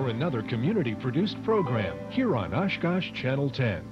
for another community-produced program here on Oshkosh Channel 10.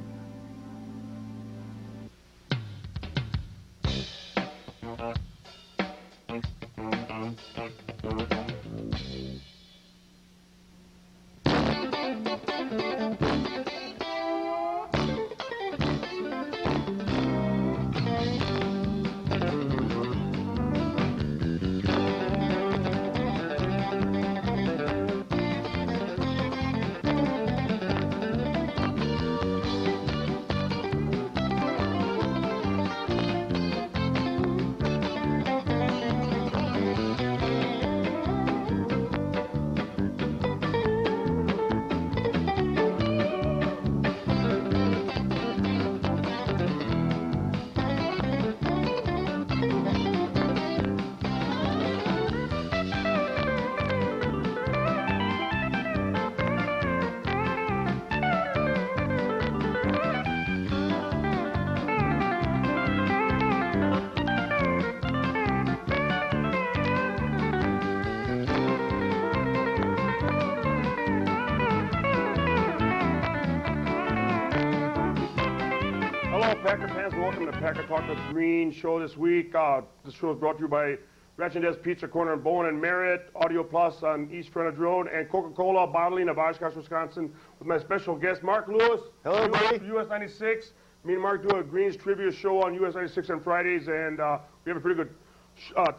Packer fans, welcome to Packer Talk with Green show this week. This show is brought to you by Ratchendez Pizza Corner in Bowen and Merritt, Audio Plus on East Frontage Road, and Coca-Cola Bottling of Oshkosh, Wisconsin, with my special guest, Mark Lewis. Hello, buddy. US 96. Me and Mark do a Greens trivia show on US 96 on Fridays, and we have a pretty good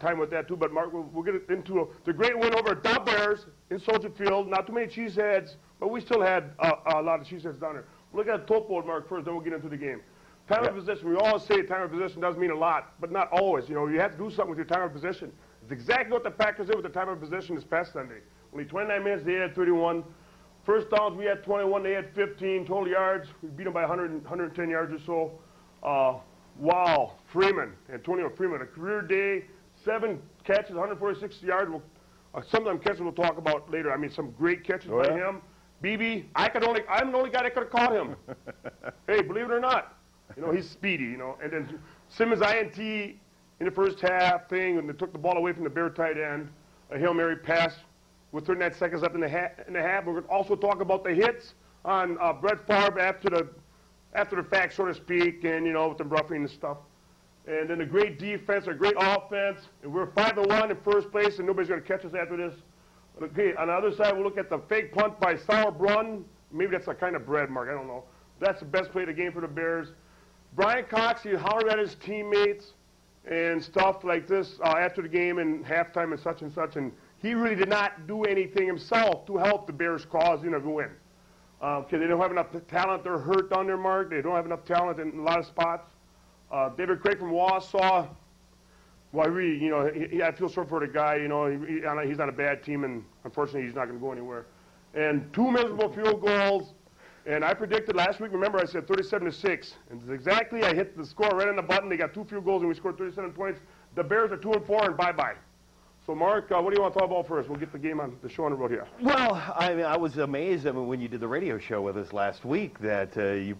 time with that, too. But, Mark, we'll get into the great win over the Bears in Soldier Field. Not too many cheeseheads, but we still had a lot of cheeseheads down there. We'll look at the topo, Mark, first, then we'll get into the game. Time of possession, we always say time of possession does mean a lot, but not always. You know, you have to do something with your time of possession. It's exactly what the Packers did with the time of possession this past Sunday. Only 29 minutes, they had 31. First downs, we had 21, they had 15. Total yards, we beat them by 110 yards or so. Wow, Freeman, Antonio Freeman, a career day, 7 catches, 146 yards. Some of them catches we'll talk about later. I mean, some great catches by him. BB, I'm the only guy that could have caught him. Hey, believe it or not. You know, he's speedy, you know. And then Simmons INT in the first half thing, and they took the ball away from the Bear tight end. A Hail Mary pass with 39 seconds left in the half. We're going to also talk about the hits on Brett Favre after the fact, so to speak, and, you know, with the roughing and stuff. And then a great defense, a great offense. And we're 5-1 in first place, and nobody's going to catch us after this. Okay, on the other side, we'll look at the fake punt by Sauerbrunn. Maybe that's a kind of bread, Mark. I don't know. That's the best play of the game for the Bears. Brian Cox, he hollered at his teammates and stuff like this after the game and halftime and such, and he really did not do anything himself to help the Bears' cause, you know, to win. Okay, they don't have enough talent. They're hurt on their mark. They don't have enough talent in a lot of spots. David Craig from Wausau, well, really, you know, I feel sorry for the guy. You know, he's on a bad team, and unfortunately, he's not going to go anywhere. And 2 miserable field goals. And I predicted last week, remember, I said 37-6. And exactly, I hit the score right on the button. They got 2 field goals, and we scored 37 points. The Bears are 2-4, and bye-bye. So, Mark, what do you want to talk about first? We'll get the game on the show on the road here. Well, I mean, I was amazed when you did the radio show with us last week that you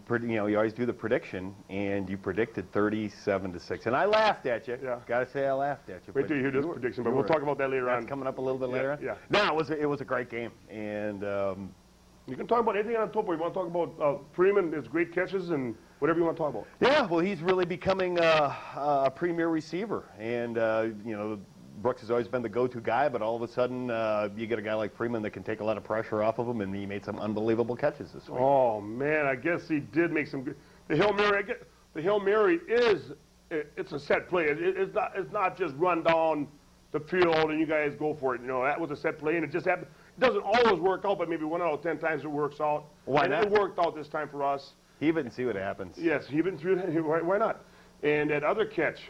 always do the prediction, and you predicted 37-6. And I laughed at you. Yeah. Got to say, I laughed at you. Wait till you hear this prediction, but we'll talk about that later on. That's coming up a little bit later on? Yeah. No, it was a great game. And you can talk about anything on Topo. You want to talk about Freeman, his great catches, and whatever you want to talk about. Yeah, well, he's really becoming a premier receiver. And, you know, Brooks has always been the go-to guy, but all of a sudden you get a guy like Freeman that can take a lot of pressure off of him, and he made some unbelievable catches this week. Oh, man, I guess he did make some good. The Hail Mary it's a set play. It's not just run down the field and you guys go for it. You know, that was a set play, and it just happened. It doesn't always work out, but maybe 1 out of 10 times it works out. Why not? It worked out this time for us. Heave it and see what happens. Yes, heave it and see what happens. Why not? And that other catch,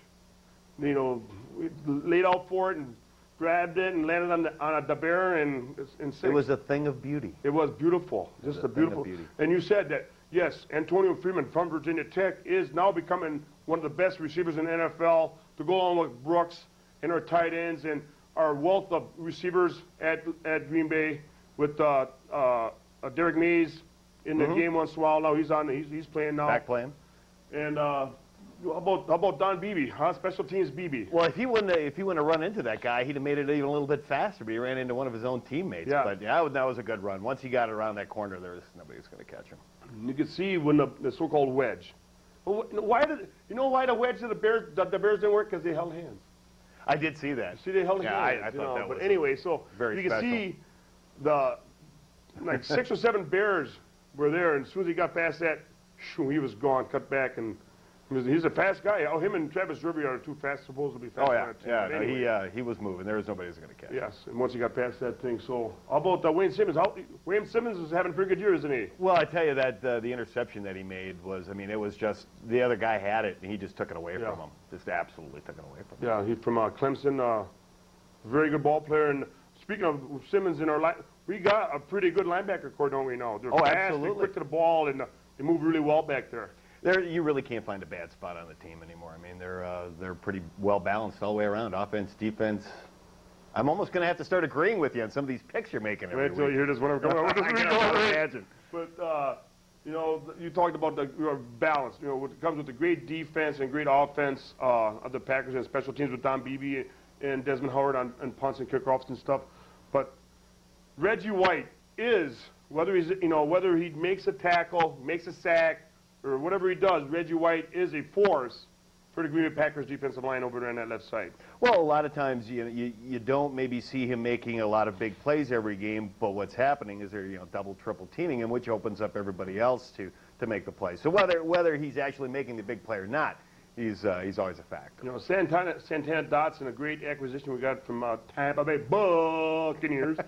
you know, we laid out for it and grabbed it and landed on a bear and 6. It was a thing of beauty. It was beautiful, just a beautiful. Beauty. And you said that, yes, Antonio Freeman from Virginia Tech is now becoming one of the best receivers in the NFL to go along with Brooks and our tight ends and our wealth of receivers at Green Bay with Derek Mays in the game once in a while. Now he's playing now. Back playing. And How about Don Beebe, huh? Special teams Beebe. Well, if he wouldn't have run into that guy, he'd have made it even a little bit faster. But he ran into one of his own teammates. Yeah. But yeah, that was a good run. Once he got around that corner, there was nobody was going to catch him. You could see when the so-called wedge. Well, why the wedge to the Bears didn't work? Because they held hands. I did see that. See, they held hands. I thought that was. But anyway, so very you can special. see the 6 or 7 Bears were there, and as soon as he got past that, shoo, he was gone, cut back, and he's a fast guy. Oh, him and Travis Derby are two fast, supposedly fast. Oh yeah, on that team. yeah. But No, anyway, he was moving. There was nobody who was going to catch him. yes, and once he got past that thing, so how about Wayne Simmons? Wayne Simmons is having a pretty good year, isn't he? Well, I tell you that the interception that he made was, I mean, it was just the other guy had it and he just took it away from him. Just absolutely took it away from him. Yeah, he's from Clemson. Very good ball player. And speaking of Simmons in our line, we got a pretty good linebacker core, don't we now? They're fast, absolutely. they're quick to the ball, and they move really well back there. You really can't find a bad spot on the team anymore. I mean, they're pretty well balanced all the way around, offense, defense. I'm almost going to have to start agreeing with you on some of these picks you're making every Wait till you week. hear this one. I'm coming up with I this can week. only imagine. But you talked about the balance. What comes with the great defense and great offense of the Packers and special teams with Don Beebe and Desmond Howard on punts and kickoffs and stuff. But Reggie White is, whether he makes a tackle, makes a sack, or whatever he does, Reggie White is a force for the Green Bay Packers defensive line over there on that left side. Well, a lot of times you don't maybe see him making a lot of big plays every game, but what's happening is they're double, triple teaming him, which opens up everybody else to make the play. So whether he's actually making the big play or not, he's always a factor. Santana Dotson, a great acquisition we got from Tampa Bay Buccaneers.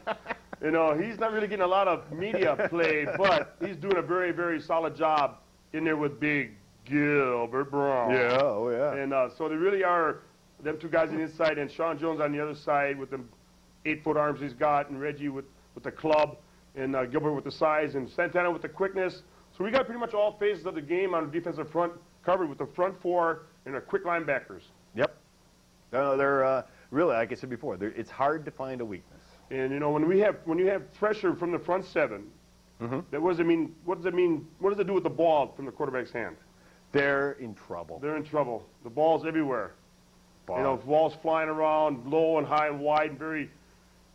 He's not really getting a lot of media play, but he's doing a very, very solid job in there with Big Gilbert Brown. Yeah, oh yeah. And so they really are them two guys on the inside, and Sean Jones on the other side with the 8-foot arms he's got, and Reggie with the club, and Gilbert with the size, and Santana with the quickness. So we got pretty much all phases of the game on the defensive front covered with the front four and the quick linebackers. Yep. No, they're really, like I said before, it's hard to find a weakness. And when you have pressure from the front seven, that what does it mean? What does it mean? What does it do with the ball from the quarterback's hand? They're in trouble. They're in trouble. The ball's everywhere. Ball. Balls flying around, low and high and wide,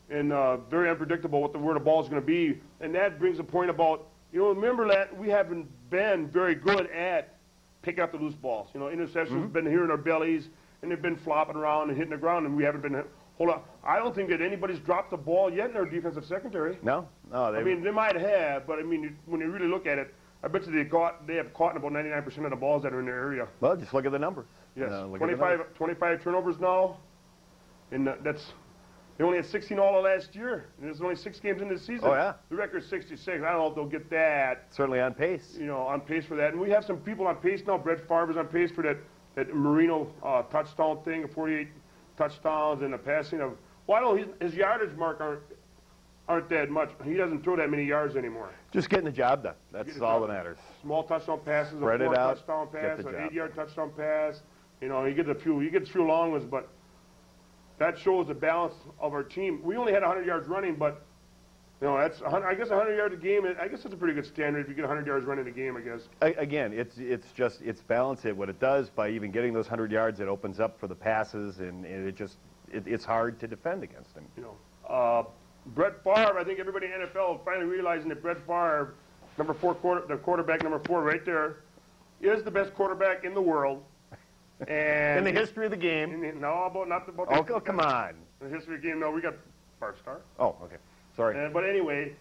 and very unpredictable where the ball's going to be. And that brings a point about, remember that we haven't been very good at picking up the loose balls. Interceptions have been here in our bellies, and they've been flopping around and hitting the ground, and we haven't been. Hold on, I don't think that anybody's dropped the ball yet in our defensive secondary. No. I mean, they might have, but I mean, when you really look at it, I bet you they have caught about 99% of the balls that are in their area. Well, just look at the numbers. Yes, Look at the numbers. 25 turnovers now, and they only had 16 all of last year, and there's only 6 games in this season. Oh, yeah. The record's 66. I don't know if they'll get that. Certainly on pace. On pace for that. And we have some people on pace now. Brett Favre's on pace for that Marino touchdown thing, 48 touchdowns and a passing of. Well, his yardage mark aren't that much. He doesn't throw that many yards anymore. Just getting the job done. That's all that matters. Small touchdown passes, Spread a it out, touchdown get pass, the an job 8-yard touchdown pass. He gets a few long ones, but that shows the balance of our team. We only had 100 yards running, but that's I guess 100 yards a game. I guess that's a pretty good standard if you get 100 yards running a game. I guess. Again, it's balance. What it does by even getting those 100 yards, it opens up for the passes, and it's hard to defend against him. Brett Favre, I think everybody in the NFL finally realizing that Brett Favre, the quarterback number 4 right there, is the best quarterback in the world. And in the history of the game. Oh, come on. In the history of the game, no, we got Barstar. Oh, okay. Sorry. But anyway,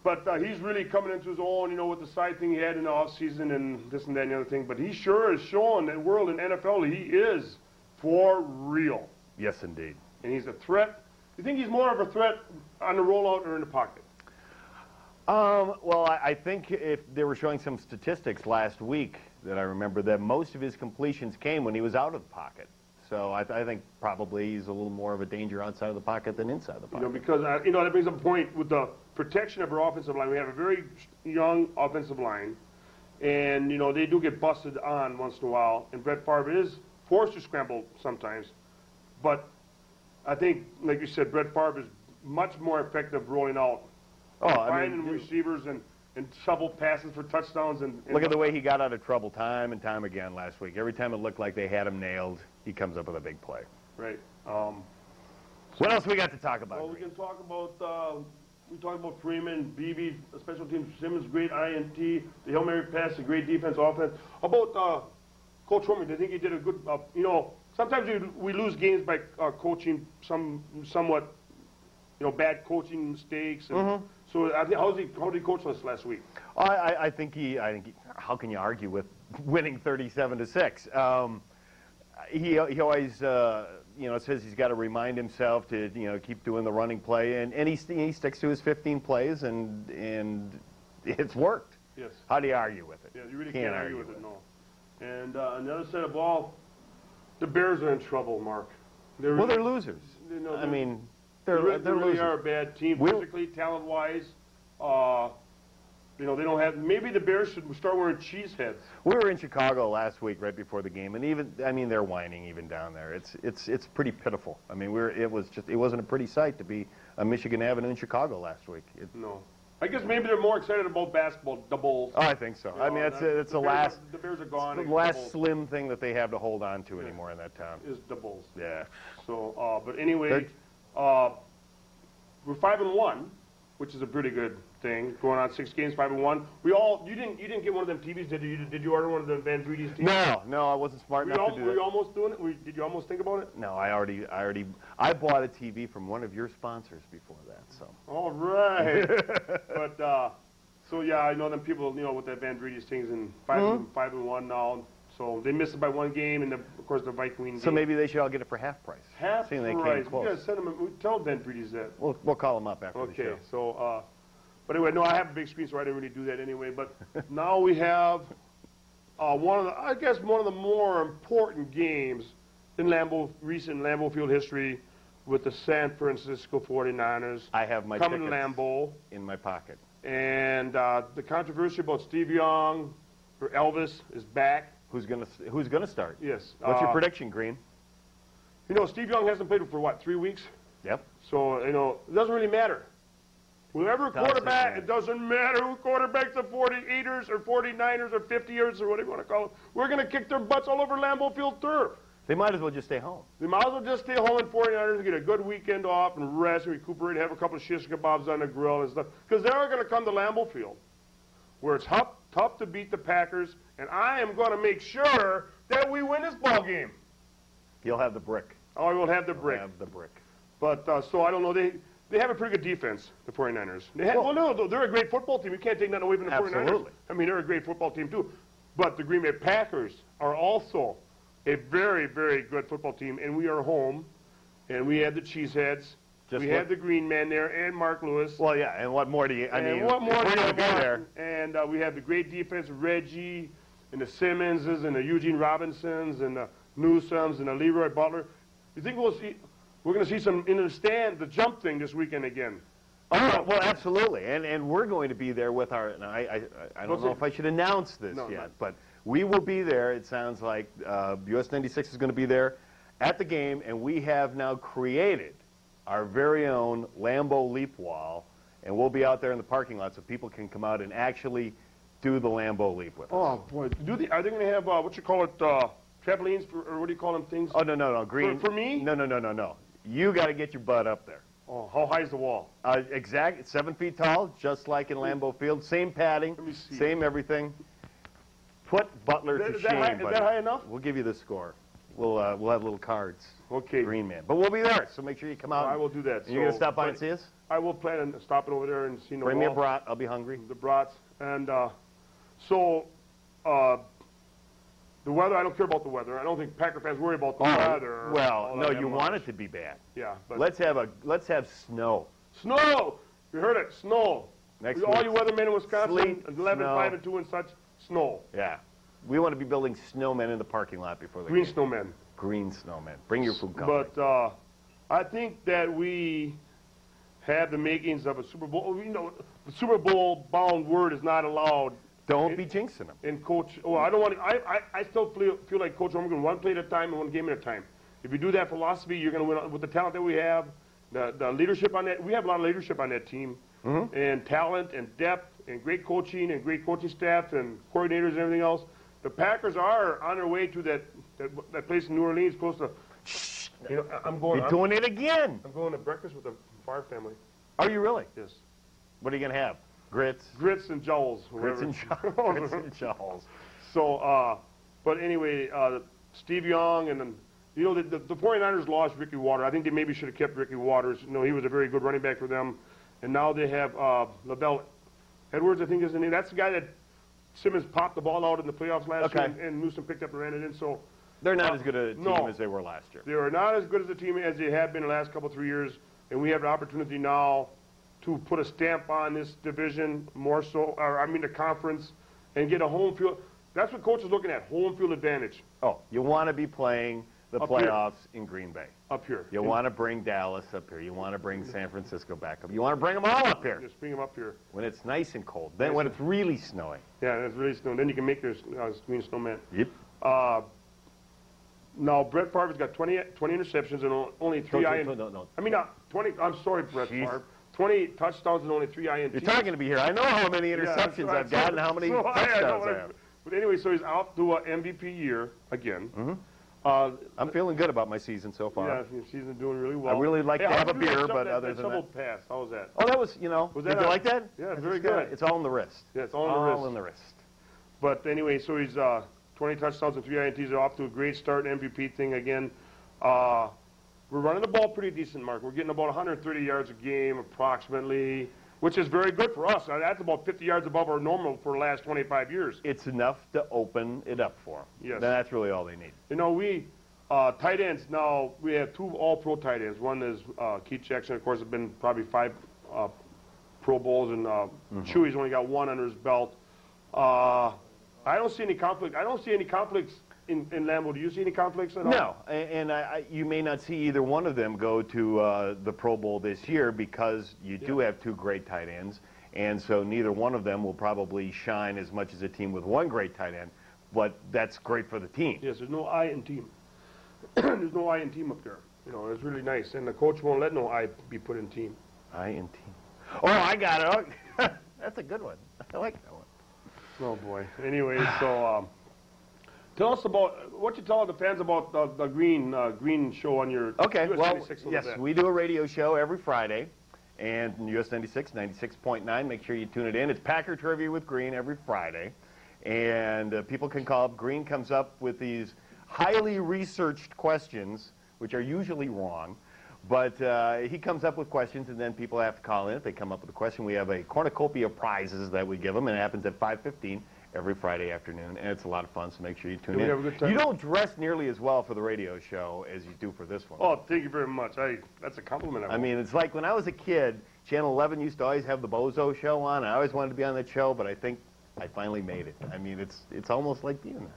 he's really coming into his own, with the side thing he had in the offseason and this and that and the other thing. But he sure is showing the world in NFL he is for real. Yes, indeed. And he's a threat. Do you think he's more of a threat on the rollout or in the pocket? Well, I think if they were showing some statistics last week that I remember that most of his completions came when he was out of the pocket. So I think probably he's a little more of a danger outside of the pocket than inside the pocket. Because that brings up a point with the protection of our offensive line. We have a very young offensive line, and they do get busted on once in a while. And Brett Favre is forced to scramble sometimes, but I think, like you said, Brett Favre is much more effective rolling out, finding receivers and and shovel passes for touchdowns. And Look at the way he got out of trouble time and time again last week. Every time it looked like they had him nailed, he comes up with a big play. Right. What else we got to talk about? Well, we can talk about, we talked about Freeman, Beebe, special teams, Simmons, great INT, the Hail Mary pass, a great defense, offense. How about Coach Horman? I think he did a good, you know, sometimes we lose games by coaching somewhat, you know, bad coaching mistakes. And so I think, how did he coach us last week? I think he, how can you argue with winning 37-6? He always, you know, says he's got to remind himself to, you know, keep doing the running play, and he sticks to his 15 plays, and it's worked. Yes. How do you argue with it? Yeah, you really can't argue with it, no. And on the other side of the ball, the Bears are in trouble, Mark. They're losers. You know, I mean, they they're really losers. are a bad team, physically, talent-wise. You know, they don't have. Maybe the Bears should start wearing cheese heads. We were in Chicago last week, right before the game, and even, I mean, they're whining even down there. It's pretty pitiful. I mean, it wasn't a pretty sight to be on Michigan Avenue in Chicago last week. No, I guess maybe they're more excited about basketball, the Bulls. Oh, I think so. I mean, it's the last. The Bears are gone. The last slim thing that they have to hold on to anymore in that town is the Bulls. Yeah. So, but anyway, we're 5-1, which is a pretty good thing. Going on 6 games, 5-1. You didn't get one of them TVs, did you? Did you order one of the Van Vrede's TVs? No, I wasn't smart enough to do Were it. you almost doing it? Did you almost think about it? No, I bought a TV from one of your sponsors before that. So. All right. But so yeah, I know them people, you know, with that Van Vrede's things, and 5-1 now. So they missed it by 1 game, and of course the Viking. So maybe they should all get it for half price. Half price. They came close. We gotta send them. Tell Van Vrede's that. We'll call them up after the show. Okay. So, but anyway, no, I have a big screen, so I didn't really do that anyway. But now we have one of the more important games in recent Lambeau Field history, with the San Francisco 49ers. I have my coming to tickets Lambeau in my pocket. And the controversy about Steve Young or Elvis is back. Who's gonna start? Yes. What's your prediction, Green? You know, Steve Young hasn't played for what, 3 weeks? Yep. So, you know, it doesn't really matter. Whoever quarterback, it doesn't matter who quarterbacks the 48ers or 49ers or 50ers or whatever you want to call it. We're going to kick their butts all over Lambeau Field turf. They might as well just stay home. They might as well just stay home in 49ers and get a good weekend off and rest and recuperate, have a couple of shish kebabs on the grill and stuff. Because they're going to come to Lambeau Field, where it's tough to beat the Packers, and I am going to make sure that we win this ball game. You'll have the brick. Oh, I will have the brick. Have the brick. But, so I don't know, they have a pretty good defense, the 49ers. No, they're a great football team. You can't take nothing away from the 49ers. Absolutely. I mean, they're a great football team, too. But the Green Bay Packers are also a very, very good football team, and we are home, and we have the Cheeseheads. We have the Green Man there, and Mark Lewis. Well, yeah, and what more do you, what more do you want? There. And we have the great defense, Reggie, and the Simmonses, and the Eugene Robinsons, and the Newsomes, and the Leroy Butler. You think we're going to see some in the stand, the jump thing this weekend again? Oh, well, absolutely. And we're going to be there with our, I don't know if I should announce this yet, but we will be there. It sounds like US 96 is going to be there at the game, and we have now created our very own Lambeau Leap Wall, and we'll be out there in the parking lot so people can come out and actually do the Lambeau Leap with us. Oh, boy. Are they going to have, what you call it, trampolines, or what do you call them, things? Oh, no, Green. For me? No. You got to get your butt up there. Oh, how high is the wall? Exactly, 7 feet tall, just like in Lambeau Field. Same padding, same everything. Put Butler to shame, buddy. Is that high enough? We'll give you the score. We'll have little cards. Okay. Green Man. But we'll be there, so make sure you come out. I will do that. You going to stop by and see us? I will plan on stopping over there and seeing the Bring me a brat. I'll be hungry. The brats. And the weather, I don't care about the weather. I don't think Packer fans worry about the weather. Well, no, you want it to be bad. Yeah. But let's have snow. Snow! You heard it. Snow. All you weathermen in Wisconsin, Sleet, 11, 5, and 2 and such, snow. Yeah. We want to be building snowmen in the parking lot before the Green game. snowmen. Green snowmen. Bring your food company. But I think that we have the makings of a Super Bowl. You know, the Super Bowl bound word is not allowed. Don't be jinxing them. And Coach, I don't want to. I still feel like Coach Holmgren, one play at a time and one game at a time. If you do that philosophy, you're going to win with the talent that we have, the leadership on that, we have a lot of leadership on that team, and talent and depth and great coaching and great coaching staff and coordinators and everything else. The Packers are on their way to that place in New Orleans close to. You know, You're doing it again. I'm going to breakfast with the Favre family. Are you really? Yes. What are you going to have? Grits? Grits and jowls. Grits and jowls. Grits and jowls. So, but anyway, Steve Young and then, you know, the 49ers lost Ricky Waters. I think they maybe should have kept Ricky Waters. You know, he was a very good running back for them. And now they have LaBelle Edwards, I think is the name. That's the guy that Simmons popped the ball out in the playoffs last year, and Newsom picked up and ran it in. So they're not as good a team as they were last year. They are not as good as a team as they have been the last couple, 3 years. And we have the opportunity now to put a stamp on this division more so, the conference, and get a home field. That's what coach is looking at, home field advantage. Oh, you want to be playing the playoffs in Green Bay. Up here. You want to bring Dallas up here. You want to bring San Francisco back up. You want to bring them all up here. Just bring them up here. When it's nice and cold. Then when it's really snowing. Yeah, it's really snowing. Then you can make your green snowman. Yep. Now, Brett Favre's got 20 interceptions and only 3 No. I mean, 20. I'm sorry, Brett Favre. 20 touchdowns and only 3 INTs. You're talking to me here. I know how many interceptions I've got and how many touchdowns I have. But anyway, so he's out to an MVP year again. I'm feeling good about my season so far. Yeah, his season's doing really well. I really like to have a beer, but other than that. Pass. How was that? Oh, that was, did you like that? Yeah, it's very good. It's all in the wrist. Yeah, it's all in the wrist. All in the wrist. But anyway, so he's 20 touchdowns and 3 INTs. Are off to a great start. MVP thing again. We're running the ball pretty decent, Mark. We're getting about 130 yards a game approximately, which is very good for us. That's about 50 yards above our normal for the last 25 years. It's enough to open it up for them. Yes. That's really all they need. You know, we tight ends now, we have 2 all-pro tight ends. One is Keith Jackson, of course, has been probably 5 Pro Bowls, and Chewy's only got 1 under his belt. I don't see any conflict. I don't see any conflicts in Lambeau. Do you see any conflicts at all? No, and you may not see either one of them go to the Pro Bowl this year because you do have 2 great tight ends, and so neither one of them will probably shine as much as a team with 1 great tight end, but that's great for the team. Yes, there's no I in team. There's no I in team up there. You know, it's really nice, and the coach won't let no I be put in team. I in team. Oh, I got it. That's a good one. I like that one. Oh, boy. Anyway, so tell us about what you tell the fans about the green show on your Okay, US well, 96 yes, we do a radio show every Friday, and US 96, 96.9. Make sure you tune it in. It's Packer Trivia with Green every Friday, and people can call up. Green comes up with these highly researched questions, which are usually wrong, but he comes up with questions, and then people have to call in. If they come up with a question, we have a cornucopia of prizes that we give them, and it happens at 5:15 every Friday afternoon, and it's a lot of fun, so make sure you tune in. Have a good time? You don't dress nearly as well for the radio show as you do for this one. Oh, thank you very much. That's a compliment. I mean, it's like when I was a kid, Channel 11 used to always have the Bozo show on. I always wanted to be on that show, but I think I finally made it. I mean, it's almost like being there.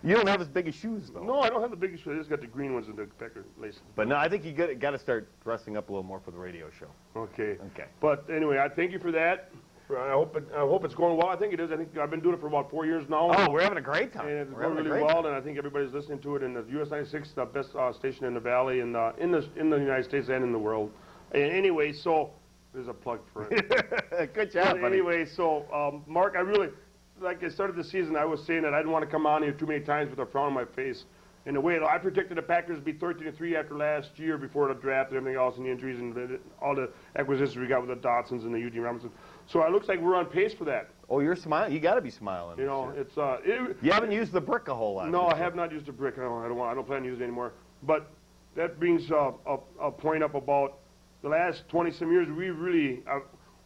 You don't have as big as shoes, though. No, I don't have the biggest shoes. I just got the green ones and the Packer laces. But no, I think you got to start dressing up a little more for the radio show. Okay. Okay. But anyway, I thank you for that. I hope it's going well. I think it is. I think I've been doing it for about 4 years now. Oh, we're having a great time. And it's We're going having a really great well, time. and I think everybody's listening to it. And the US 96 is the best station in the Valley and in the United States and in the world. And anyway, so there's a plug for it. Good job, buddy. Anyway, so Mark, I really, like I started the season, I was saying that I didn't want to come on here too many times with a frown on my face. In a way, I predicted the Packers would be 13-3 after last year, before the draft and everything else, and the injuries and all the acquisitions we got with the Dotsons and the Eugene Robinson. So it looks like we're on pace for that. Oh, you're smiling. You got to be smiling. You know, this it's you haven't used the brick a whole lot. No, I have not used a brick. I don't plan to use it anymore. But that brings a point up about the last 20-some years. We really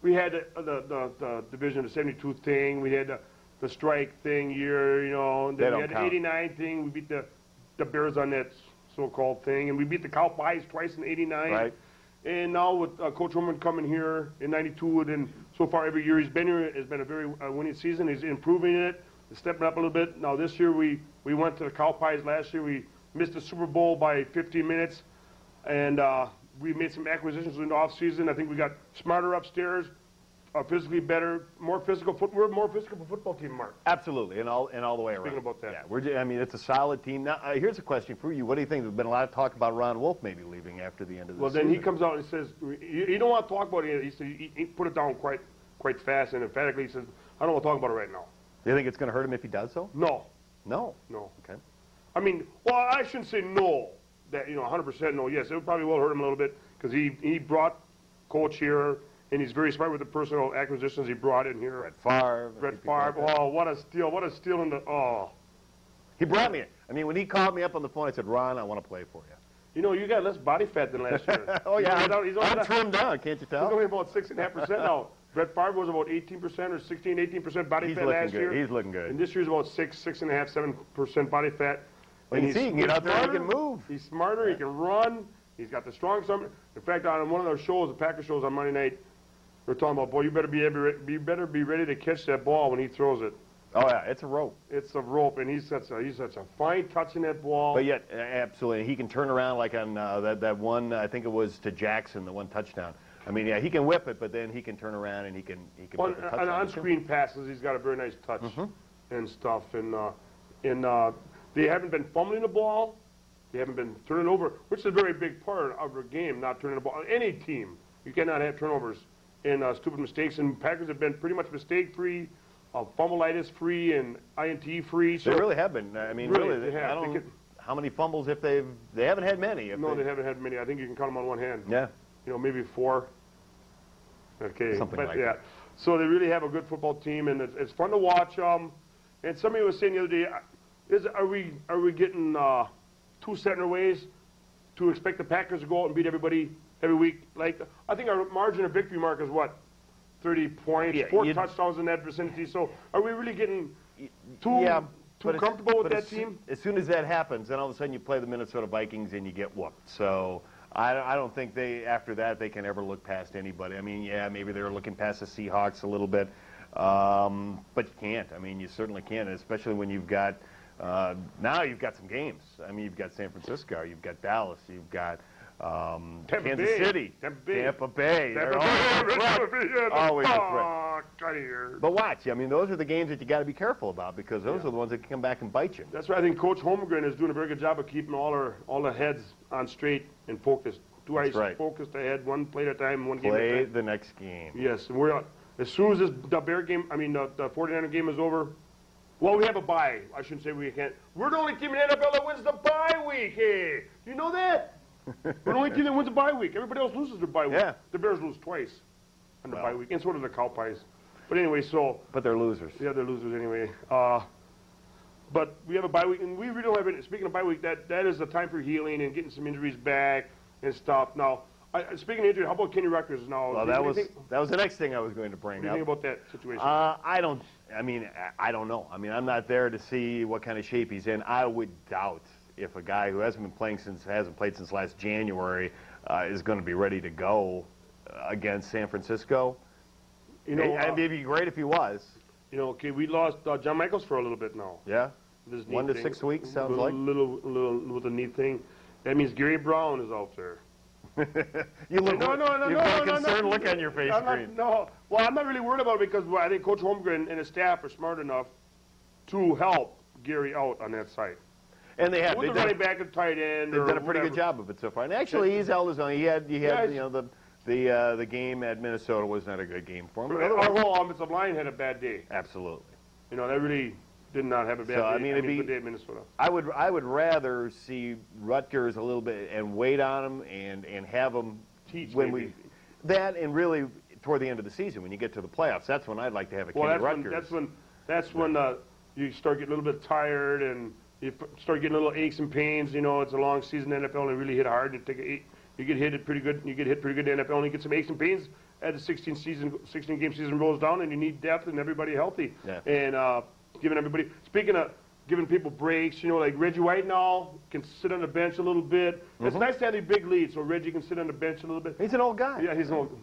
we had the division of the 72 thing. We had the strike thing year. You know, and then we had the 89 thing. We beat the Bears on that so-called thing, and we beat the Cowboys twice in '89. Right. And now with Coach Roman coming here in '92, and so far every year he's been here, it's been a very winning season. He's improving it, he's stepping up a little bit. Now this year we went to the Cowboys. Last year we missed the Super Bowl by 15 minutes, and we made some acquisitions in the off season. I think we got smarter upstairs. physically better, more physical. We're a more physical football team, Mark. Absolutely, and all the way around. Speaking about that. Yeah, I mean, it's a solid team. Now, here's a question for you. What do you think? There's been a lot of talk about Ron Wolf maybe leaving after the end of the season. Well, then he comes out and says, you don't want to talk about it. He said, he put it down quite fast and emphatically. He says, I don't want to talk about it right now. Do you think it's going to hurt him if he does so? No. No. Okay. I mean, well, I shouldn't say no. That 100% no. Yes, it probably will hurt him a little bit because he brought Coach here, and he's very smart with the personal acquisitions he brought in here. Brett Favre. Oh, what a steal! What a steal in the He brought me. I mean, when he called me up on the phone, I said, "Ron, I want to play for you." You got less body fat than last year. Oh yeah, I'm trimmed down. Can't you tell? He's only about 6.5% now. Brett Favre was about 18% or 16, 18% body fat last year. He's looking good. And this year's about 6.5, 7% body fat. Well, you see, he can get out there and he can move. He's smarter. He can run. He's got the strong stomach. In fact, on one of those shows, the Packer shows on Monday night, we're talking about, boy, you better be ready to catch that ball when he throws it. Oh yeah, it's a rope. It's a rope, and he's such a fine touch in that ball. But yet, absolutely, he can turn around like on that one. I think it was to Jackson, the one touchdown. I mean, yeah, he can whip it, but then he can turn around and he can. On on-screen passes, he's got a very nice touch and stuff, and they haven't been fumbling the ball. They haven't been turning over, which is a very big part of their game, not turning the ball. Any team, you cannot have turnovers and stupid mistakes. And Packers have been pretty much mistake-free, fumbleitis-free, and INT-free. So they really have been. I mean, really, they have. I don't know how many fumbles if they haven't had many. No, they haven't had many. I think you can count them on one hand. Yeah. Maybe 4. Okay. Something like that. So they really have a good football team, and it's fun to watch. And somebody was saying the other day, are we getting too set in our ways to expect the Packers to go out and beat everybody every week? Like, I think our margin of victory, Mark, is what? 30 points, 4 touchdowns in that vicinity. So are we really getting too comfortable with that team? As soon as that happens, then all of a sudden you play the Minnesota Vikings and you get whooped. So I don't think after that they can ever look past anybody. I mean, yeah, maybe they're looking past the Seahawks a little bit, but you can't. I mean, you certainly can't, especially when you've got now you've got some games. I mean, you've got San Francisco, you've got Dallas, you've got Kansas City, Tampa Bay. They're always a threat. But watch, I mean, those are the games that you got to be careful about because those are the ones that can come back and bite you. That's why I think Coach Holmgren is doing a very good job of keeping all the heads on straight and focused. Two eyes focused ahead, one play at a time, one game at a time. Play the next game. Yes, and we're as soon as the Bear game, I mean the 49er game is over. Well, we have a bye. I shouldn't say we can't. We're the only team in the NFL that wins the bye week. Hey, you know that? We're the only team that wins the bye week. Everybody else loses their bye week. Yeah. The Bears lose twice on the bye week, and so do the Cowpies. But anyway, so. But they're losers. Yeah, they're losers anyway. But we have a bye week, and we really don't have any. Speaking of bye week, that is the time for healing and getting some injuries back and stuff. Now, speaking of injury, how about Kenny Rutgers now? Well, that was the next thing I was going to bring up. What do you think about that situation? I don't know. I mean, I'm not there to see what kind of shape he's in. I would doubt if a guy who hasn't played since last January is going to be ready to go against San Francisco. It'd be great if he was. Okay, we lost John Michaels for a little bit now. Yeah. 1 to 6 weeks sounds like. Little with a neat thing. That means Gary Brown is out there. You've got a concerned look on your face screen. Well, I'm not really worried about it because I think Coach Holmgren and his staff are smart enough to help Gary out on that side. And they have. With the running back and tight end. They've done a pretty good job of it so far. And actually, he's held his own. He had the game at Minnesota was not a good game for him. Our whole offensive line had a bad day. Absolutely. They really did not have a bad day. I mean, good day at Minnesota. I would rather see Rutgers a little bit and wait on him and have him teach that and really toward the end of the season when you get to the playoffs. That's when I'd like to have a Kenny Rutgers. That's when you start getting a little bit tired and you start getting a little aches and pains. It's a long season in the NFL and you really hit hard. You get hit pretty good. You get hit pretty good in the NFL and you get some aches and pains as the 16-game season rolls down and you need depth and everybody healthy. Yeah. And giving everybody. Speaking of giving people breaks, like Reggie White now can sit on the bench a little bit. Mm-hmm. It's nice to have the big lead, so Reggie can sit on the bench a little bit. He's an old guy. Yeah, he's an old.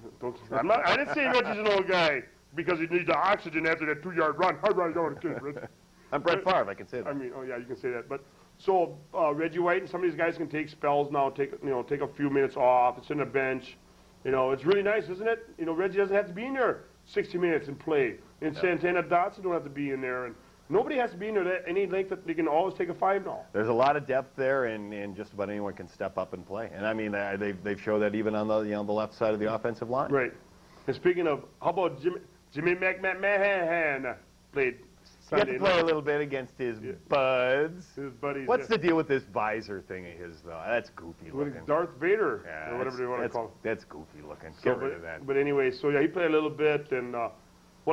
I didn't say Reggie's an old guy because he needs the oxygen after that 2-yard run. I'm Brett Favre. I can say that. I mean, you can say that. But so Reggie White and some of these guys can take spells now, take a few minutes off. It's on the bench. It's really nice, isn't it? Reggie doesn't have to be in there 60 minutes and play. And Santana Dotson don't have to be in there. And nobody has to be in there at any length that they can always take a 5 now. There's a lot of depth there, and just about anyone can step up and play. And I mean, they've showed that even on the the left side of the offensive line. Right. And speaking of, how about Jimmy McMahon played Got Sunday to play night. a little bit against his buds. His buddies. What's the deal with this visor thing of his, though? That's goofy With looking. Darth Vader, Yeah, or whatever they want to call it. That's goofy looking. So, Get rid of that. But anyway, so yeah, he played a little bit, and well,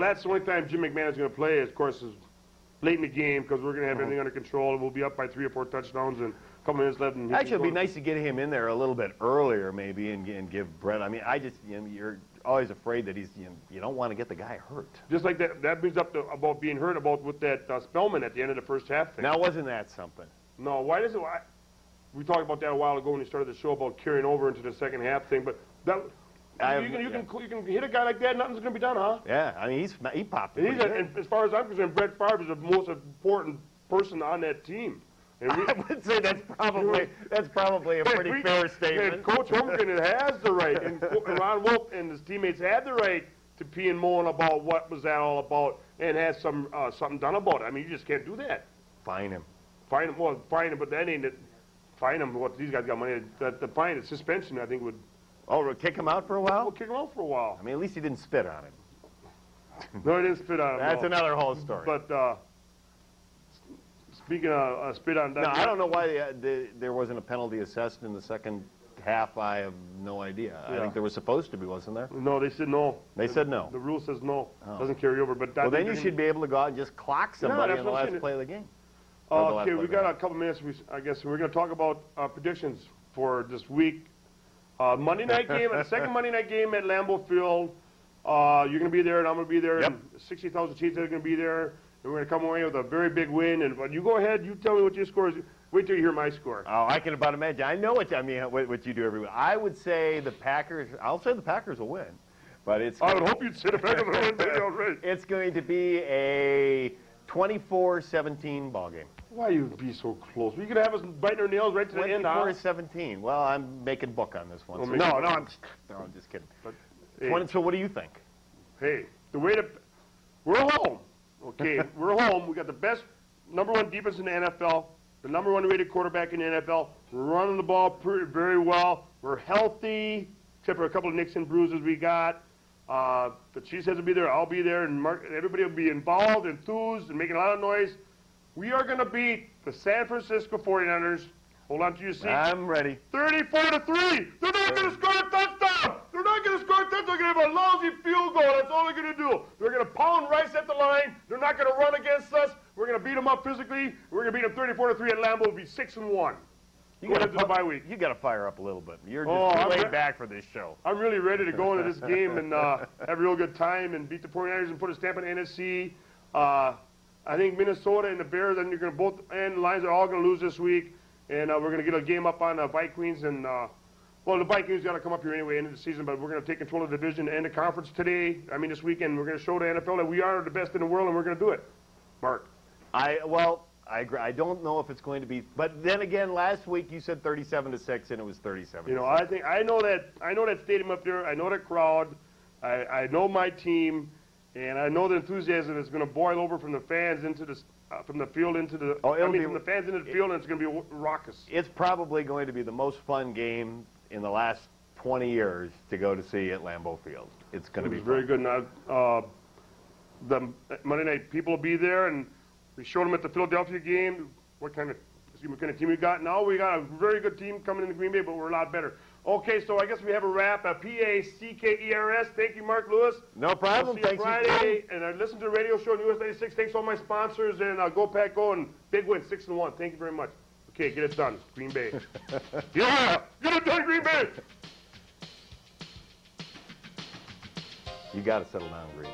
that's the only time Jim McMahon is going to play, of course, is late in the game because we're going to have everything under control. We'll be up by 3 or 4 touchdowns and a couple minutes left. And Actually, it'd be nice to get him in there a little bit earlier, maybe, and give Brett. I mean, you're always afraid that you don't want to get the guy hurt. Just like that. That brings up about being hurt about with that Spellman at the end of the first half thing. Now, wasn't that something? No, why does it? We talked about that a while ago when you started the show about carrying over into the second half thing, but that. You can hit a guy like that, nothing's going to be done, huh? Yeah, I mean, he popped it. And as far as I'm concerned, Brett Favre is the most important person on that team. And I would say that's probably a pretty fair statement. And Coach Holmgren has the right, and Ron Wolf and his teammates had the right to pee and moan about what was that all about, and have something done about it. I mean, you just can't do that. Fine him. Fine him, but that ain't it. Fine him. What these guys got money. The fine, the suspension, I think would. Oh, kick him out for a while? We'll kick him out for a while. I mean, at least he didn't spit on him. No, he didn't spit on him. That's no. another whole story. But speaking of spit on that. No, I don't know why there wasn't a penalty assessed in the second half. I have no idea. Yeah. I think there was supposed to be, wasn't there? No, they said no. They said no. The rule says no. Oh. Doesn't carry over. But Well, then you should be able to go out and just clock somebody that's in the what I'm last saying. play of the game. Okay, we got a couple minutes. I guess we're going to talk about predictions for this week. Monday night game, the second Monday night game at Lambeau Field. You're going to be there, and I'm going to be there. Yep. And 60,000 teams are going to be there. And we're going to come away with a very big win. And but you go ahead, you tell me what your score is. Wait till you hear my score. Oh, I can about imagine. I know what you do every week. I would say the Packers. I'll say the Packers will win, but it's. I would hope you'd say the Packers will win. But you're right. It's going to be a 24-17 ball game. Why you be so close? You could have us biting our nails right to the end. Huh? 24-17. Well, I'm making book on this one. Well, So make no, it- I'm just kidding. But, hey, So what do you think? hey, the way to we're home. Okay, we're home. We got the best #1 defense in the NFL, the #1 rated quarterback in the NFL. We're running the ball very well. We're healthy, except for a couple of nicks and bruises we got. The Chiefs has to be there. I'll be there, and everybody will be involved, enthused, and making a lot of noise. We are going to beat the San Francisco 49ers. Hold on to your seats. I'm ready. 34-3. They're not going to score a touchdown. They're not going to score a touchdown. They're going to have a lousy field goal. That's all they're going to do. They're going to pound Rice at the line. They're not going to run against us. We're going to beat them up physically. We're going to beat them 34-3 at Lambeau. We'll be 6-1. Going into the bye week. You got to fire up a little bit. You're just Oh, I'm laid re- back for this show. I'm really ready to go into this game and have a real good time and beat the 49ers and put a stamp on the NFC. I think Minnesota and the Bears, and you're going to both and the Lions are all going to lose this week. And we're going to get a game up on the Vikings. And, well, the Vikings got to come up here anyway, end of the season, but we're going to take control of the division and the conference today. I mean, this weekend. We're going to show the NFL that we are the best in the world, and we're going to do it. Mark. I agree. I don't know if it's going to be, but then again, last week you said 37-6, and it was 37. You know, I know that stadium up there. I know that crowd. I know my team, and I know the enthusiasm is going to boil over from the fans into the from the field into the. From the fans into the field, and it's going to be raucous. It's probably going to be the most fun game in the last 20 years to go to see at Lambeau Field. It's going to be very good. Now, the Monday night people will be there, and we showed them at the Philadelphia game what kind of team we got. Now we got a very good team coming into Green Bay, but we're a lot better. Okay, so I guess we have a wrap. P-A-C-K-E-R-S. Thank you, Mark Lewis. No problem. We'll see you Friday. And I listen to the radio show on US 96. Thanks to all my sponsors, and Go Pack Go, and big win, 6-1. Thank you very much. Okay, get it done, Green Bay. Yeah, get it done, Green Bay. You got to settle down, Green.